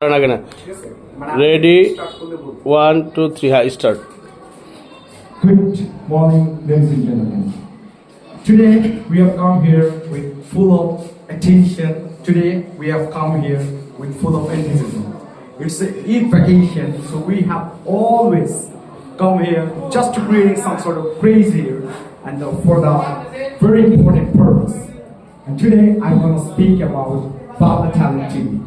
Ready? 1, 2, 3. High start. Good morning, ladies and gentlemen. Today we have come here with full of attention. Today we have come here with full of enthusiasm. It's an Eid vacation, so we have always come here just to create some sort of craze here and for the very important purpose. And today I'm going to speak about Bangla Talent TV.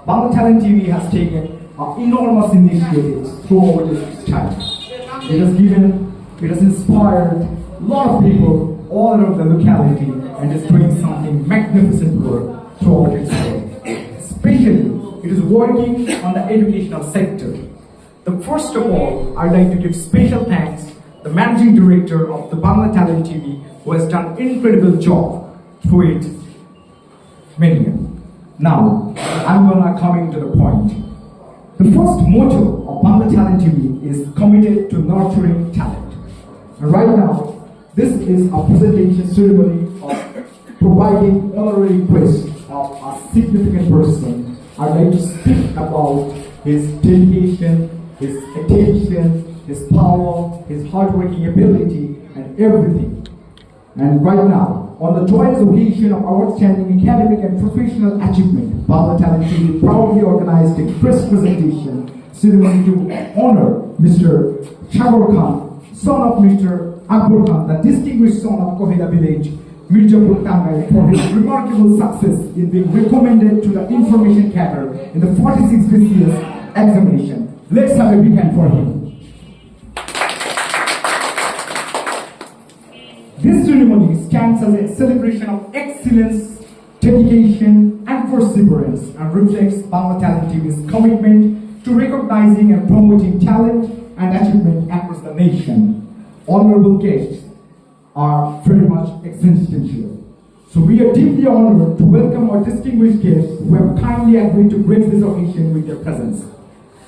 Bangla Talent TV has taken enormous initiatives throughout its time. It has inspired a lot of people all over the locality and is doing something magnificent work throughout its work. Especially, it is working on the educational sector. First of all, I'd like to give special thanks to the Managing Director of the Bangla Talent TV, who has done an incredible job through its media. Now, I'm gonna come to the point. The first motto of Bangla Talent TV is committed to nurturing talent. And right now, this is a presentation ceremony of providing honorary praise of a significant person. I'd like to speak about his dedication, his attention, his power, his hardworking ability, and everything. And right now, on the joyous occasion of outstanding academic and professional achievement, Bangla Talent TV proudly organized a press presentation ceremony to honor Mr. Sagar Khan, son of Mr. Akbar Khan, the distinguished son of Kohila village, Mirzapur Tangai, for his remarkable success in being recommended to the information cadre in the 46 BCS examination. Let's have a big hand for him. This ceremony stands as a celebration of excellence, dedication, and perseverance, and reflects Bangla Talent TV's commitment to recognizing and promoting talent and achievement across the nation. Honorable guests are very much existential. So we are deeply honored to welcome our distinguished guests who have kindly agreed to grace this occasion with their presence.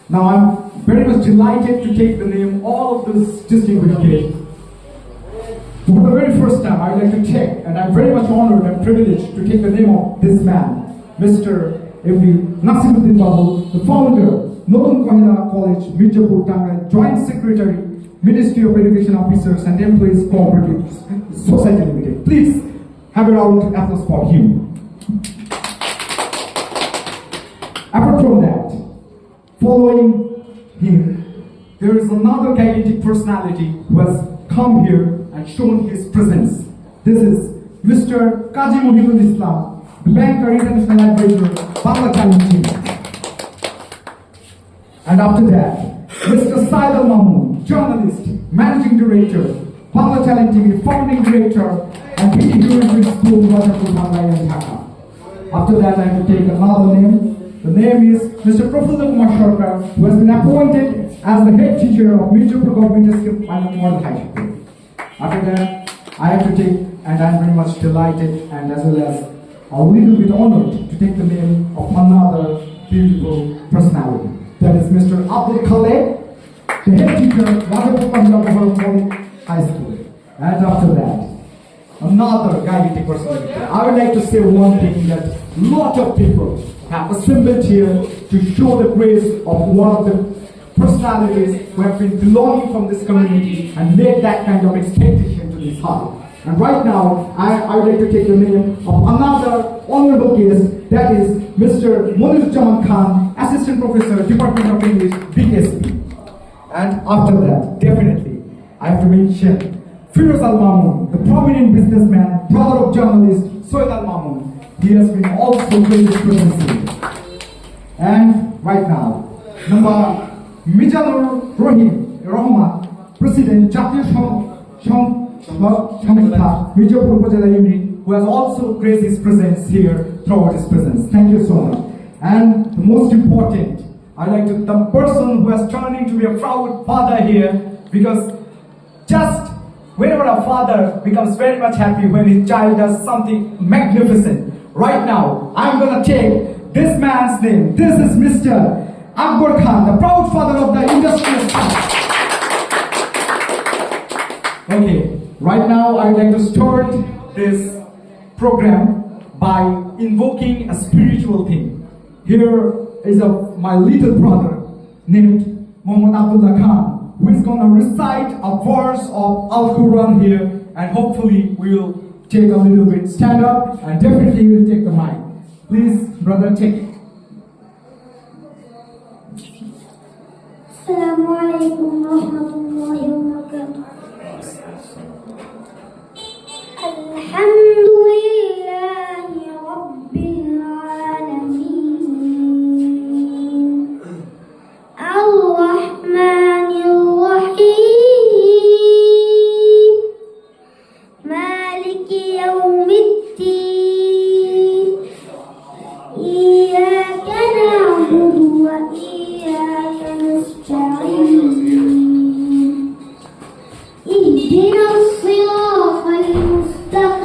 Now I'm very much delighted to take the name of all of those distinguished guests. For the very first time, I'd like to take, and I'm very much honored and privileged to take the name of this man, Mr. M.D. Nasiruddin Babu, the founder, Notun Kohila College, Mirzapur Tangai, Joint Secretary, Ministry of Education Officers and Employees Cooperative Society Limited. Please have a round of applause for him. Apart from that, following him, there is another gigantic personality who has come here and shown his presence. This is Mr. Kaji Mohidul Islam, the Banker International Advisor, Bangla Talent TV. And after that, Mr. Said Al Mamun, journalist, Managing Director, Bangla Talent TV, Founding Director, and PT Graduate School, Rajapur, Bangla and Dhaka. After that, I have to take another name. The name is Mr. Prafulla Kumar Sarkar, who has been appointed as the head teacher of Mirzapur Government School and Model High School. After that, I have to take, and I'm very much delighted and as well as a little bit honored to take the name of another beautiful personality. That is Mr. Abdul Khaled, the head teacher of Rajapur High School. And after that, another gigantic personality. I would like to say one thing, that a lot of people have assembled here to show the grace of one of the personalities who have been belonging from this community and made that kind of expectation to this heart. And right now, I would like to take the name of another honorable guest, that is Mr. Moniruzzaman Khan, Assistant Professor, Department of English, BSP. And after that, definitely, I have to mention Firoz Al Mamun, the prominent businessman, brother of journalist Soed Al Mamun. He has been also graced presence here. And right now, number Mijazur Rahman, President, Jatiya Samstha, Mirzapur Upazila Unit, who has also graced his presence here throughout his presence. Thank you so much. And the most important, I'd like to, the person who has turned into be a proud father here, because just whenever a father becomes very much happy when his child does something magnificent. Right now, I'm gonna take this man's name. This is Mr. Akbar Khan, the proud father of the industrial sector. Okay, right now I'd like to start this program by invoking a spiritual theme. Here is of my little brother named Muhammad Abdullah Khan, who is going to recite a verse of Al-Quran here, and hopefully we will take a little bit stand up, and definitely we will take the mic. Please, brother, take it. السلام عليكم ورحمة الله وبركاته. الحمد لله رب العالمين الرحمن الرحيم مالك يوم الدين إياك نعبد وإياك نستعين اهدنا الصراط المستقيم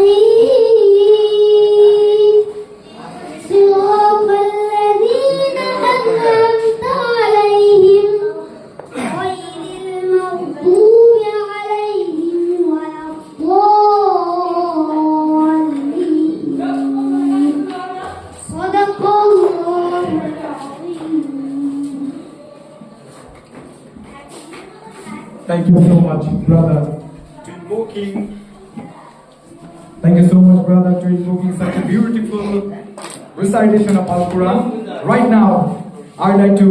صراط الذين أنعمت عليهم غير المغضوب عليهم ولا الضالين صدق الله العظيم. Thank you so much, brother, to invoking. Thank you so much, brother, to invoking such a beautiful recitation of Al-Quran. Right now, I'd like to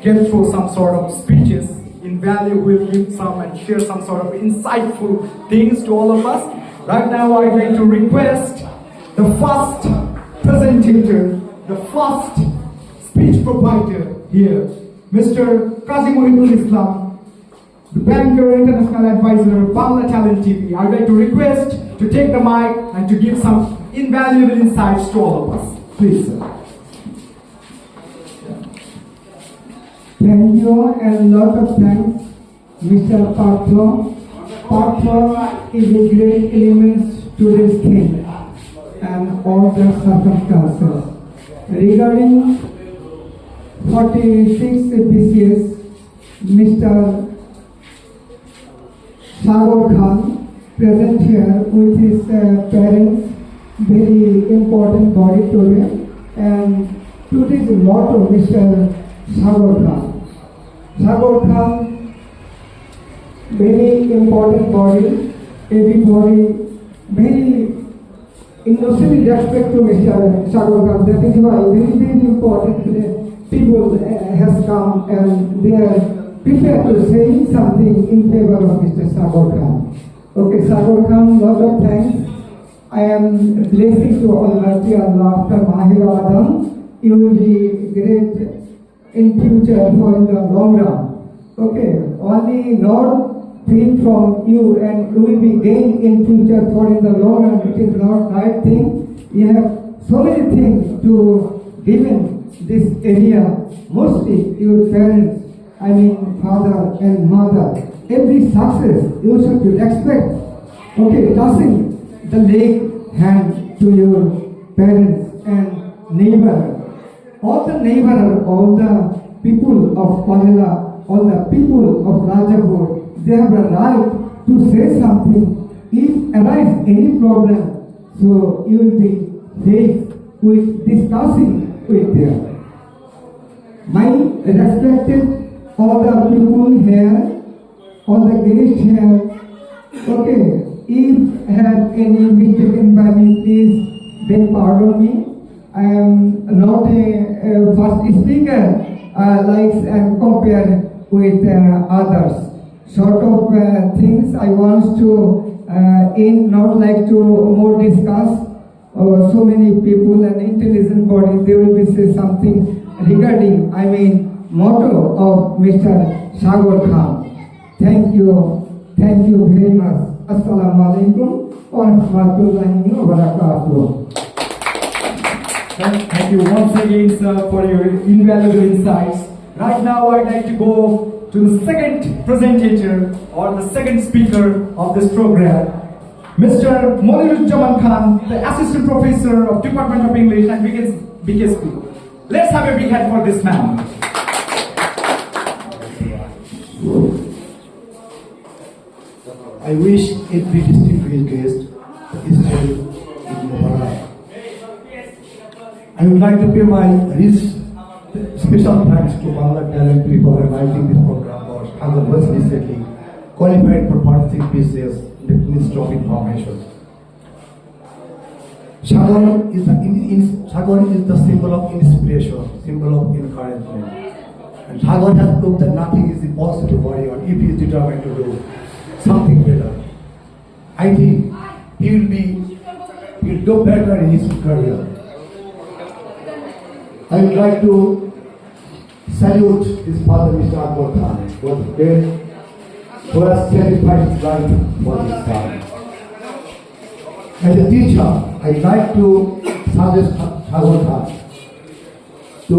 get through some sort of speeches. In value, we'll give some and share some sort of insightful things to all of us. Right now, I'd like to request the first presenter, the first speech provider here, Mr. Qazi Muhibul Islam, the banker, international advisor, Bangla Talent TV. I'd like to request to take the mic and to give some invaluable insights to all of us. Please, sir. Thank you and lot of thanks, Mr. Partho. Partho is a great element to this thing and all the circumstances. Regarding 46 BCS, Mr. Sagar Khan present here with his parents, very important body today, and today's motto, Mr. Sagar Khan. Sagar Khan, very important body, everybody, very innocent respect to Mr. Sagar Khan. That is why very, very important people has come and they are prepared to say something in favor of Mr. Sagar Khan. Okay, Sagar Khan, lot of thanks. I am blessing to Almighty Allah after Mahir Adam. You will be great in future for in the long run. Okay, only not feel from you and you will be gained in future for in the long run. It is not right thing. You have so many things to give in this area. Mostly your parents, I mean father and mother. Every success you should expect. Okay, tossing the leg hand to your parents and neighbor. All the neighbor, all the people of Kerala, all the people of Rajapur, they have a right to say something. If arise any problem, so you will be faced with discussing with them. My respected all the people here, all the guests here, okay, if have any mistaken by me, please then pardon me. I am not a first speaker likes and compare with others. Sort of things I want to not like to more discuss. So many people and intelligent bodies, they will be say something regarding, I mean, motto of Mr. Sagar Khan. Thank you very much. Assalamu alaikum wa rahmatullahi wa barakatuh. Thank you once again, sir, for your invaluable insights. Right now, I'd like to go to the second presenter or the second speaker of this program, Mr. Moniruzzaman Khan, the Assistant Professor of Department of English and BKSP. Let's have a big hand for this man. I wish every distinguished guest is safe in Mubarak. I would like to pay my special thanks to Bangla Talent People for organizing this program. Or Sagar was recently qualified for partnership business in the Ministry of Information. Sagar is the symbol of inspiration, symbol of encouragement. And Sagar has proved that nothing is impossible for him if he is determined to do something better. I think he will do better in his career. I would like to salute his father, Mr. Akbar Khan, who has sacrificed his life for his son. As a teacher, I'd like to suggest Akbar Khan to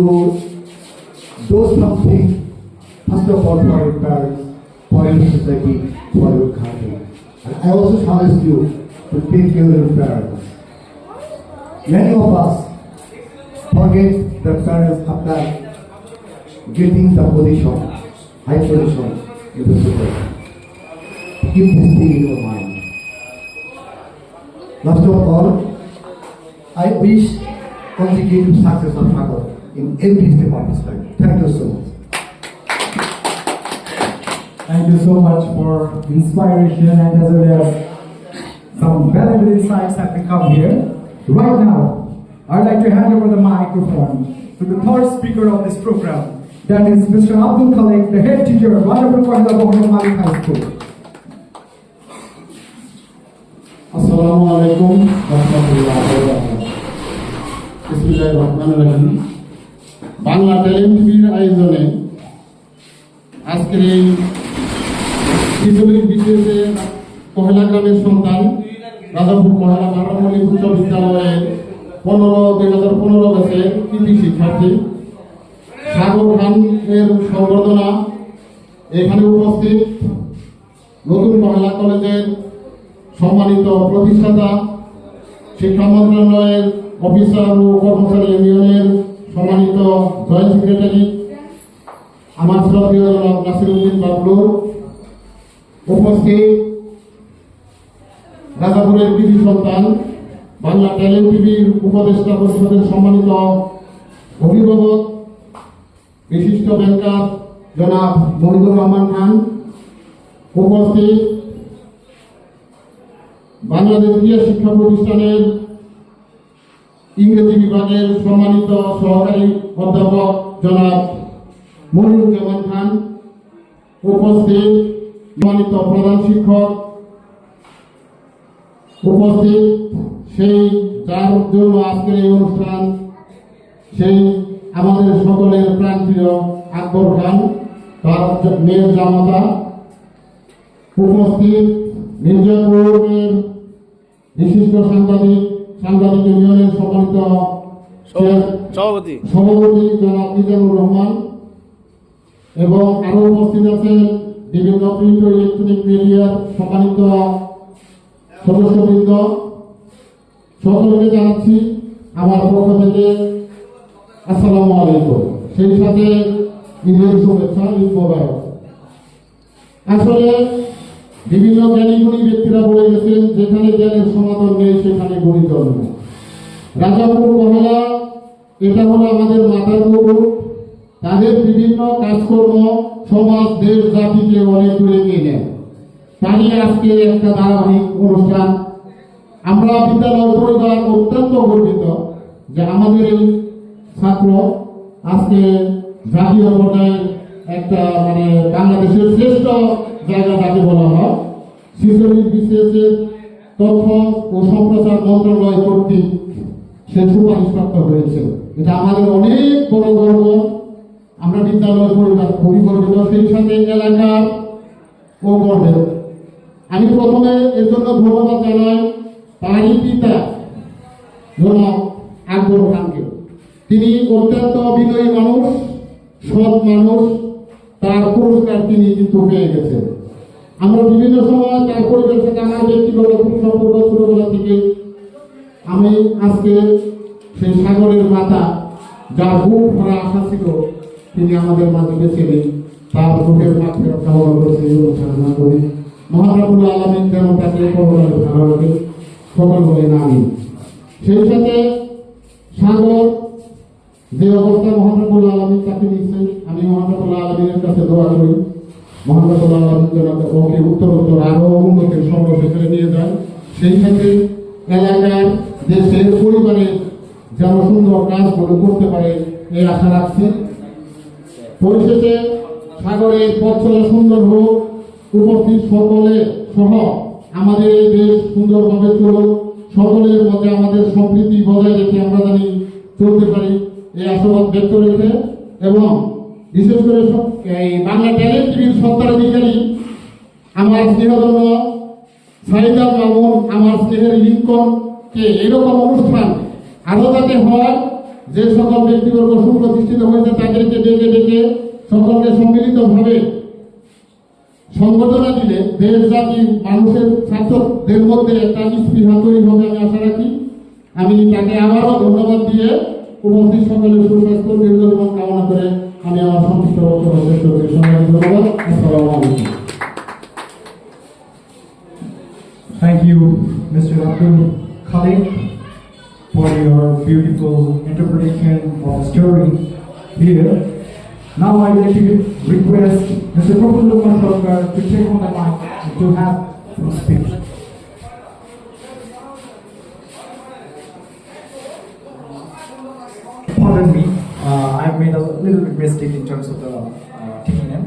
do something, first of all, for your parents, for your society, for your country. And I also suggest you to take care of your parents. Many of us forget that parents after getting the position, high position in the society. Keep this thing in your mind. Last of all, I wish consecutive success of Sagar in every step of his life. Thank you so much. Thank you so much for inspiration and as well as some valuable insights that we come here. Right now, I'd like to hand over the microphone to the third speaker of this program, that is Mr. Abdul Khalik, the head teacher of Wonderful Kohila Mohammed Malik High School. Assalamu alaikum warahmatullahi wabarakatuh. Bismillahirrahmanirrahim. Bangla talent টিভির আয়োজনে আজকের এই শিশুলীর বিশেষে কহেলা গ্রামের সন্তান রাজাপুর কহেলা বারামলী উচ্চ বিদ্যালয়ের 2015 ব্যাচের কৃতি শিক্ষার্থী সাগর খানের সংবর্ধনা এখানে উপস্থিত নতুন কহেলা কলেজের সম্মানিত প্রতিষ্ঠাতা, শিক্ষা মন্ত্রণালয়ের অফিসার ও কর্মচারী ইউনিয়নের সম্মানিত জয়েন্ট সেক্রেটারি আমার শ্রদ্ধেয় জনাব নাসিরউদ্দিন বাবলু, উপস্থিত রাজাপুরের কৃতি সন্তান বাংলা ট্যালেন্ট টিভির উপদেষ্টা পরিষদের সম্মানিত অভিভাবক, বিশিষ্ট ব্যাংকার জনাব মনিদুর রহমান খান, উপস্থিত বাংলাদেশ ক্রীড়া শিক্ষা প্রতিষ্ঠানের ইংরেজি বিভাগের সম্মানিত সহকারী অধ্যাপক জনাব মনিরুজ্জামান খান, উপস্থিত সম্মানিত প্রধান শিক্ষক, উপস্থিত সেই যার জন্য আজকের এই অনুষ্ঠান, সেই আমাদের সকলের প্রাণপ্রিয় আকবর খান, তার মেয়ের জামাতা, উপস্থিত মির্জাপুরের বিশিষ্ট সাংবাদিক ইউনিয়নের সম্মানিত সভাপতি জনাব মিজানুর রহমান এবং আরো উপস্থিত আছেন বিভিন্ন প্রিন্ট ও ইলেকট্রনিক মিডিয়ার সম্মানিত সদস্যবৃন্দ, সকলকে জানাচ্ছি আমার পক্ষ থেকে আসসালামু আলাইকুম। সেই সাথে ঈদের শুভেচ্ছা, ঈদ মোবারক। আসলে বিভিন্ন জ্ঞানী গুণী ব্যক্তিরা বলে গেছেন, যেখানে জ্ঞানের সমাদর নেই সেখানে গুণী জন্ম। রাজাপুর কহেলা এটা হলো আমাদের মাতার মুকুট। তাদের বিভিন্ন কাজকর্ম সমাজ, দেশ, জাতিকে অনেক দূরে নিয়ে নেয়। তারই আজকে একটা ধারাবাহিক অনুষ্ঠান। আমরা বিদ্যালয় পরিবার অত্যন্ত গর্বিত যে আমাদের এই ছাত্র আজকে জাতীয় পর্যায়ে একটা বাংলাদেশের শ্রেষ্ঠ জায়গা যাকে বলা হয় শিশুলীর বিশেষের তথ্য ও সম্প্রচার মন্ত্রণালয় কর্তৃক সে সুপারিশপ্রাপ্ত হয়েছে। এটা আমাদের অনেক বড় গর্ব। আমরা বিদ্যালয় পরিবার খুবই গর্বিত, সেই সাথে এলাকার ও গর্বের। আমি প্রথমে এর জন্য ধন্যবাদ জানাই তারই পিতা জনাব আকবর খানকে। তিনি অত্যন্ত বিনয়ী মানুষ, সৎ মানুষ। তার পুরস্কার তিনি কিন্তু পেয়ে গেছেন। আমরা বিভিন্ন সময় তার পরিবারের সাথে আমার ব্যক্তিগত খুব সম্পর্ক ছোটবেলা থেকে। আমি আজকে সেই সাগরের মাতা, যার বুক ভরা আশা ছিল, তিনি আমাদের মাঝে বেছে নেই। তার বুকের মাঠে কামনা করেছে এই অনুষ্ঠান করি। মহারাবুল আলমিন যেন তাকে পরকালে ভালো রাখে, সকল বলে না আমি। সেই সাথে সাগর যে অবস্থায় মহান রব্বুল আলামিন তাকে নিচ্ছে, আমি মহান রব্বুল আলামিনের কাছে দোয়া করি মহান রব্বুল আলামিন যেন ওকে উত্তর আরো উন্নতির সর্বশেষে নিয়ে যায়। সেই সাথে এলাকার দেশের পরিবারের যেন সুন্দর কাজগুলো করতে পারে এই আশা রাখছি। পরিশেষে সাগরের পথ চলা সুন্দর হোক, উপস্থিত সকলে সহ আমাদের এই দেশ সুন্দরভাবে চলুক, সকলের মধ্যে আমাদের সম্প্রীতি বজায় রেখে আমরা জানি চলতে পারি এই আশাবাদ ব্যক্ত রেখে, এবং বিশেষ করে এই বাংলা ট্যালেন্ট টিভির সত্ত্বাধিকারী আমার স্নেহধন্য সাইদার মামুন, আমার স্নেহের লিঙ্কনকে এরকম অনুষ্ঠান আরো যাতে হয়, যে সকল ব্যক্তিবর্গ সুপ্রতিষ্ঠিত হয়েছে তাদেরকে ডেকে ডেকে সকলকে সম্মিলিতভাবে সংগঠনা দিলে দেশ জাতি মানুষের ছাত্রদের মধ্যে একটা স্পৃহা তৈরি হবে আমি আশা রাখি। আমি তাকে আবারও ধন্যবাদ দিয়ে উপস্থিত সকলের সুস্বাস্থ্য দীর্ঘজীবন কামনা করে আমি আমার সংক্ষিপ্ত বক্তব্য শেষ করছি। সবাইকে ধন্যবাদ। আসসালামু আলাইকুম। Thank you, Mr. Abdul Khalid, for your beautiful interpretation of the story here. Now I'd like to request Mr. Prabhu Sarkar to take on the mic and to have some speech. Pardon me, I've made a little bit mistake in terms of the taking name.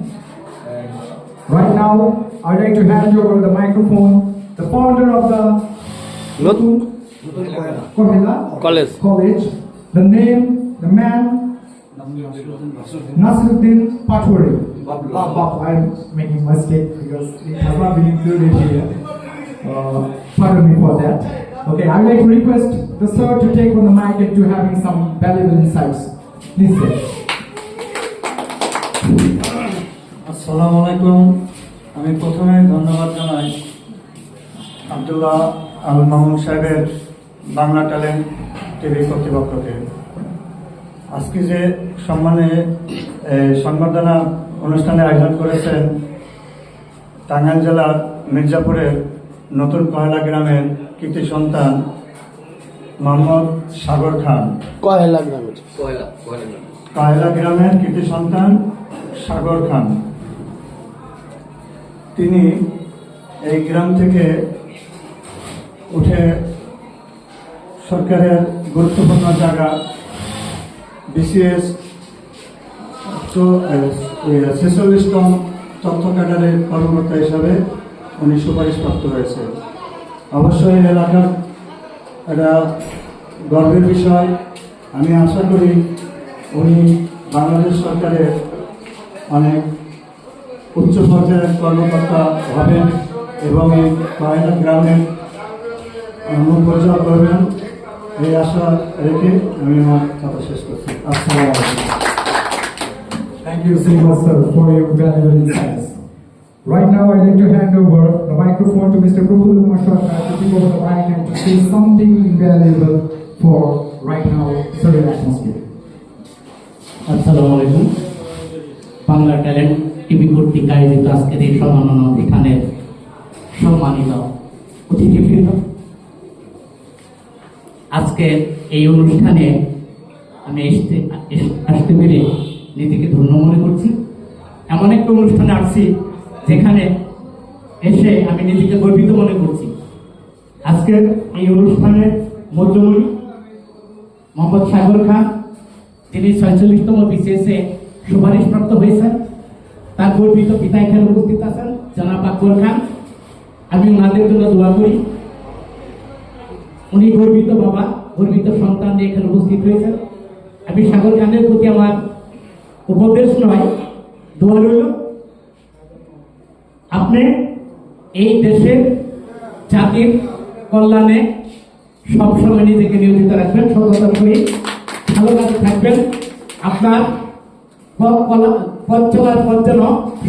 Right now, I'd like to hand over the microphone, the founder of the নতুন Kohela college the name, the man, Nasiruddin Patwari. I'm making mistake because it has not been included here. Pardon me for that. Okay, I would like to request the sir to take on the mic and to having some valuable insights. Please, sir. আসসালামু আলাইকুম। আমি প্রথমে ধন্যবাদ জানাই আব্দুল্লাহ আল মামুন সাহেবের Bangla talent TV কর্তৃপক্ষকে। আজকে যে সম্মানে সংবর্ধনা অনুষ্ঠানে আয়োজন করেছেন টাঙ্গাইল জেলার মির্জাপুরের নতুন কয়লা গ্রামের কৃতি সন্তান মোহাম্মদ সাগর খান, কয়লা গ্রামের কৃতি সন্তান সাগর খান, তিনি এই গ্রাম থেকে উঠে সরকারের গুরুত্বপূর্ণ জায়গা বিসিএস 46তম তথ্য ক্যাডারের কর্মকর্তা হিসাবে উনি সুপারিশপ্রাপ্ত হয়েছে। অবশ্যই এলাকার একটা গর্বের বিষয়। আমি আশা করি উনি বাংলাদেশ সরকারের অনেক উচ্চ পর্যায়ের কর্মকর্তা হবেন এবং এই কয়লা গ্রামের অনুপরিচয় করবেন, এই আশা রেখে আমি আমার কথা শেষ করছি। আসসালামু আলাইকুম। Thank you so much, sir, for your valuable insights. Right now, I'd like to hand over the microphone to Mr. Prabhu Sarkar to take over the mic and to say something invaluable for right now surreal atmosphere. আসসালামু আলাইকুম। Bangla talent TV কর্তৃক আয়োজিত আজকের এই সম্মাননা অনুষ্ঠানের সম্মানিত অতিথিবৃন্দ, আজকে এই অনুষ্ঠানে আমি আসতে পেরে নিজেকে ধন্য মনে করছি। এমন একটা অনুষ্ঠানে আসছি যেখানে এসে আমি নিজেকে গর্বিত মনে করছি। আজকের এই অনুষ্ঠানের মধ্যমণি মোহাম্মদ সাগর খান, তিনি 46তম বিসিএসে সুপারিশপ্রাপ্ত হয়েছেন। তার গর্বিত পিতা এখানে উপস্থিত আছেন জনাব আকবর খান। আমি ওনাদের জন্য দোয়া করি। উনি গর্বিত বাবা, গর্বিত সন্তান নিয়ে এখানে উপস্থিত হয়েছেন। আমি সাগর খানের প্রতি আমার উপদেশ নয়, দোয়া রইল আপনি এই দেশের জাতির কল্যাণে সবসময় নিজেকে নিয়োজিত রাখবেন, সততার সহিত ভালো কাজে থাকবেন। আপনার পথ চলার পথ যেন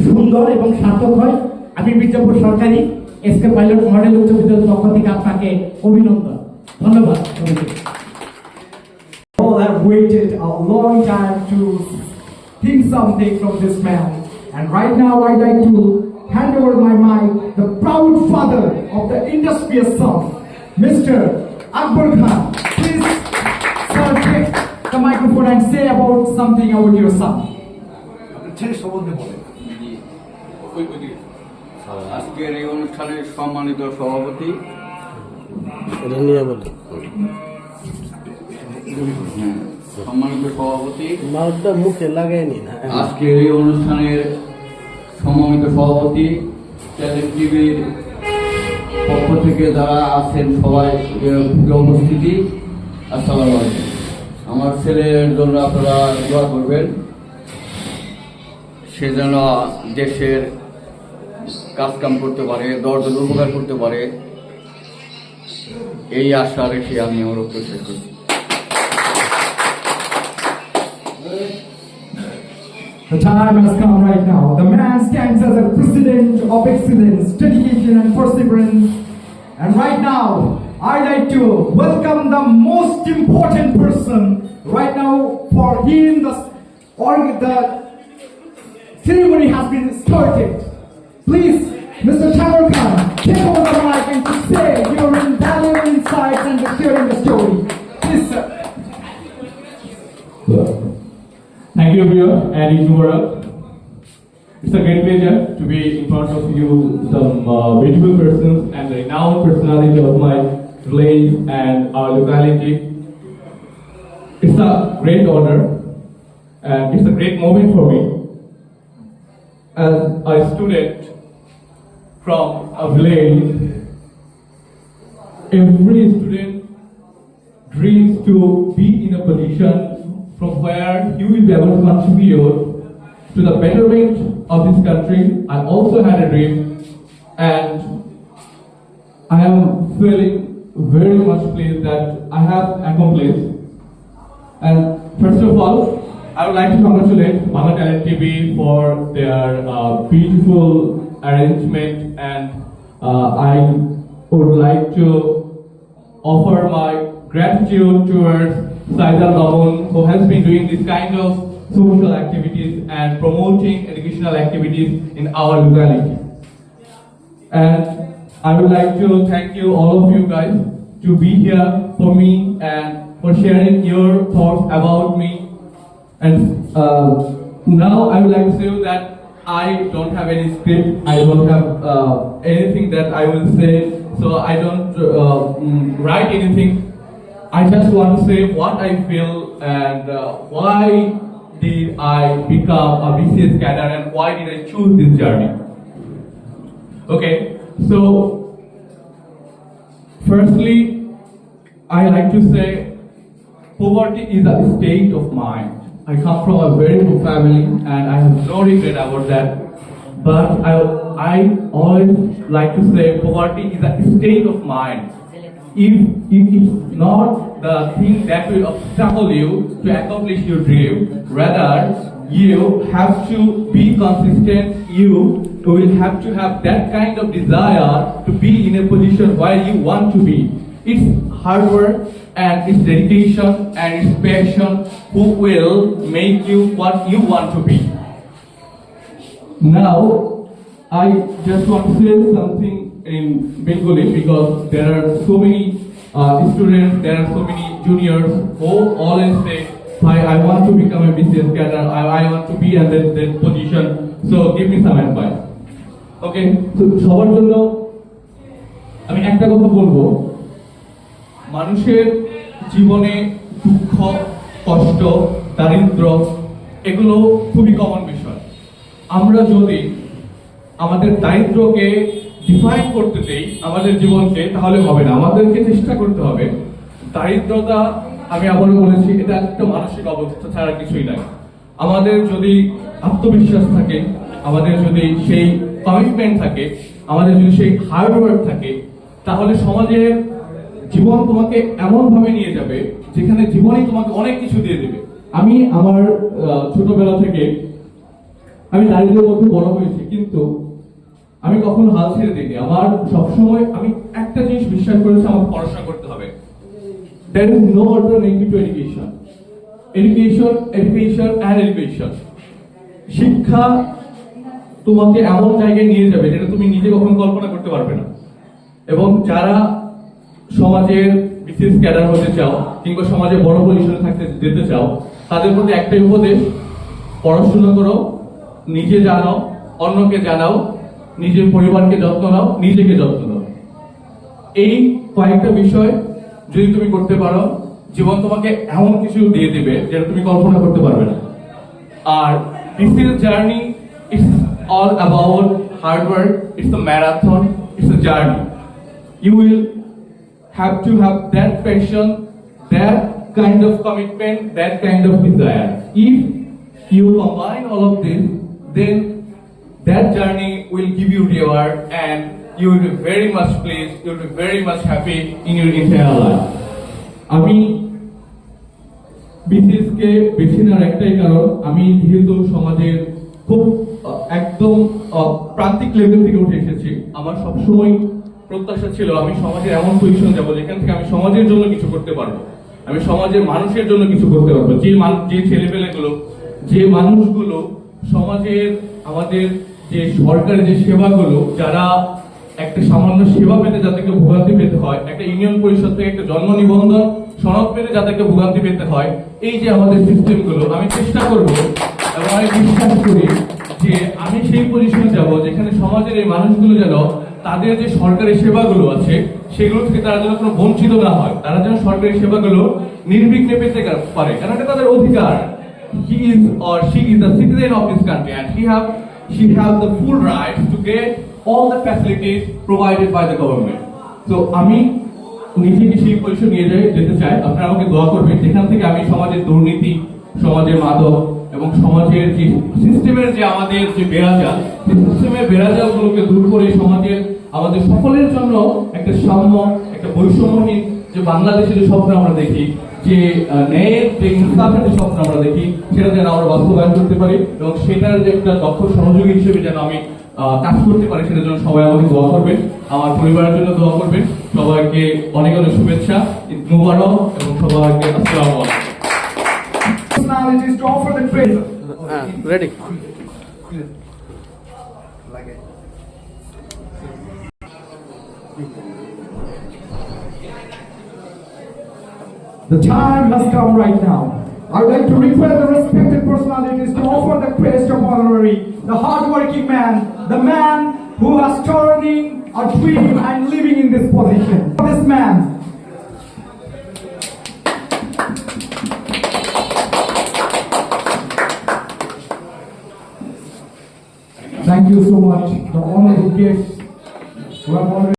সুন্দর এবং সার্থক হয়। আমি মির্জাপুর সরকারি এসকে পাইলট মডেল উচ্চ বিদ্যালয়ের পক্ষ থেকে আপনাকে অভিনন্দন, ধন্যবাদ। All have waited a long time to think something from this man, and right now I'd like to hand over my mic, the proud father of the industrious son, Mr. Akbar Khan. Please, sir, take the microphone and say about something about your son. ছেলে সম্বন্ধে বলেন। আজকের এই অনুষ্ঠানের সম্মানিত সভাপতি মুখে লাগায়নি না। আজকের এই অনুষ্ঠানের সম্মানিত সভাপতি চ্যালেঞ্জ টিভির পক্ষ থেকে যারা আছেন সবাই উপস্থিতি, আসসালামু আলাইকুম। আমার ছেলের জন্য আপনারা দোয়া করবেন, সে যেন দেশের কাজকাম করতে পারে, দশজনের উপকার করতে পারে, এই আশা রেখে আমি আমার বক্তব্য শেষ করছি। The time has come right now. The man stands as a president of excellence, dedication and perseverance. And right now, I'd like to welcome the most important person. Right now, for him, the ceremony has been started. Please, Mr. Tagore Khan, take over the mic and to say your invaluable insights and sharing the story. Please, sir. Thank you, everyone, and Eid Mubarak. It's a great pleasure to be in front of you, some beautiful persons and the renowned personality of my village and our locality. It's a great honor, and it's a great moment for me. As a student from a village, every student dreams to be in a position from where he will be able to contribute to the betterment of this country. I also had a dream, and I am feeling very much pleased that I have accomplished. And first of all, I would like to congratulate Bangla Talent TV for their beautiful arrangement, and I would like to offer my gratitude towards Saidal Babun, who has been doing this kind of social activities and promoting educational activities in our locality. And I would like to thank you, all of you guys, to be here for me and for sharing your thoughts about me. And now I would like to say that I don't have any script, I don't have anything that I will say, so I don't write anything. I just want to say what I feel and why did I become a BCS cadre and why did I choose this journey. Okay, so firstly, I like to say poverty is a state of mind. I come from a very poor family and I have no regret about that. But I always like to say poverty is a state of mind. If it's not the thing that will obstacle you to accomplish your dream, rather you have to be consistent. You will have to have that kind of desire to be in a position where you want to be. It's hard work and it's dedication and it's passion who will make you what you want to be. Now, I just want to say something in Bengali because there are so many students, there are so many juniors who always say, I want to become a BCS cadre, I want to be in that position, so give me some advice. Okay, so সবার জন্য আমি একটা কথা বলবো, মানুষের জীবনে দুঃখ, কষ্ট, দারিদ্র এগুলো খুবই কমন বিষয়। আমরা যদি আমাদের দারিদ্রকে ডিফাইন করতে দেই আমাদের জীবনকে, তাহলে হবে না। আমাদেরকে চেষ্টা করতে হবে। দারিদ্রতা, আমি আবারও বলেছি, এটা একটা মানসিক অবস্থা ছাড়া কিছুই নাই। আমাদের যদি আত্মবিশ্বাস থাকে, আমাদের যদি সেই কমিটমেন্ট থাকে, আমাদের যদি সেই হার্ডওয়ার্ক থাকে, তাহলে সমাজের জীবন তোমাকে এমন ভাবে নিয়ে যাবে যেখানে জীবনই তোমাকে অনেক কিছু দিয়ে দেবে। আমি আমার ছোটবেলা থেকে আমি দারিদ্রের মধ্যে বড় হয়েছি, কিন্তু আমি কখনো হাল ছেড়ে দিইনি। আমার সবসময় আমি একটা জিনিস বিশ্বাস করেছি, আমাকে পড়াশোনা করতে হবে। There is no alternative to education. Education and education. শিক্ষা তোমাকে এমন জায়গায় নিয়ে যাবে যেটা তুমি নিজে কখনো কল্পনা করতে পারবে না। এবং যারা সমাজের বিসিএস ক্যাডার হতে চাও কিংবা সমাজে বড় পজিশনে থাকতে যেতে চাও, তাদের প্রতি একটাই উপদেশ, পড়াশোনা করো, নিজে জানো, অন্যকে জানাও, নিজের পরিবারকে যত্ন নাও, নিজেকে যত্ন নাও। এই কয়েকটা বিষয় যদি তুমি করতে পারো, জীবন তোমাকে এমন কিছু দিয়ে দিবে যেটা তুমি কল্পনা করতে পারবে না। আর this journey it's all about hard work, it's a marathon, it's a journey. You will have to have that passion, that kind of commitment, that kind of desire. If you combine all of this, then that journey will give you reward and you will be very much pleased, you will be very much happy in your entire life. আমি BCS কে বেছে নেওয়ার একটাই কারণ, আমি যেহেতু সমাজের খুব একদম প্রান্তিক লেভেল থেকে উঠে এসেছি, আমার সবসময় প্রত্যাশা ছিল আমি সমাজের এমন পজিশন যাবো যেখান থেকে আমি সমাজের জন্য কিছু করতে পারবো, আমি সমাজের মানুষের জন্য কিছু করতে পারবো। যে ছেলেপেলেগুলো, যে মানুষগুলো সমাজের আমাদের যে সরকারি যে সেবাগুলো, যারা একটা সামান্য সেবা পেতে যাদেরকে ভোগান্তি পেতে হয়, একটা ইউনিয়ন পরিষদ থেকে একটা জন্ম নিবন্ধন সনদ পেতে যাদেরকে ভোগান্তি পেতে হয়, এই যে আমাদের সিস্টেমগুলো, আমি চেষ্টা করবো এবং আমি বিশ্বাস করি যে আমি সেই পজিশনে যাব যেখানে সমাজের এই মানুষগুলো যেন তাদের যে সরকারি সেবাগুলো আছে সেগুলো থেকে তারা যেন কোনো বঞ্চিত না হয়, তারা যেন সরকারি সেবাগুলো নির্বিঘ্নে পেতে পারে, কারণ এটা তাদের অধিকার। He is or she is a citizen of this country and she have the full rights to get all the facilities provided by the government. So আমি নিজেকে সেই পজিশন নিয়ে যেতে চাই। আপনারা আমাকে দোয়া করবেন যেখান থেকে আমি সমাজের দুর্নীতি, সমাজের মাদক এবং সমাজের যে সিস্টেমের যে আমাদের যে বেড়াজাল, সেই সিস্টেমের বেড়াজালগুলোকে দূর করে সমাজের আমাদের সকলের জন্য একটা সাম্য, একটা বৈষম্যহীন যে বাংলাদেশের যে স্বপ্ন আমরা দেখি, যে ন্যায়ের যে ইনসাফের যে স্বপ্ন আমরা দেখি, সেটা যেন আমরা বাস্তবায়ন করতে পারি এবং সেটার যে একটা দক্ষ সহযোগী হিসেবে যেন আমি কাজ করতে পারি, সেটার জন্য সবাই আমাকে দোয়া করবেন, আমার পরিবারের জন্য দোয়া করবেন। সবাইকে অনেক অনেক শুভেচ্ছা, ঈদ মুবারক এবং সবাইকে আসসালামু আলাইকুম। Personalities to offer the praise. Ready? The time has come right now. I would like to request the respected personalities to offer the crest of honorary, the hardworking man, the man who has turning a dream and living in this position. This man. Thank you so much, the honorable guests who have already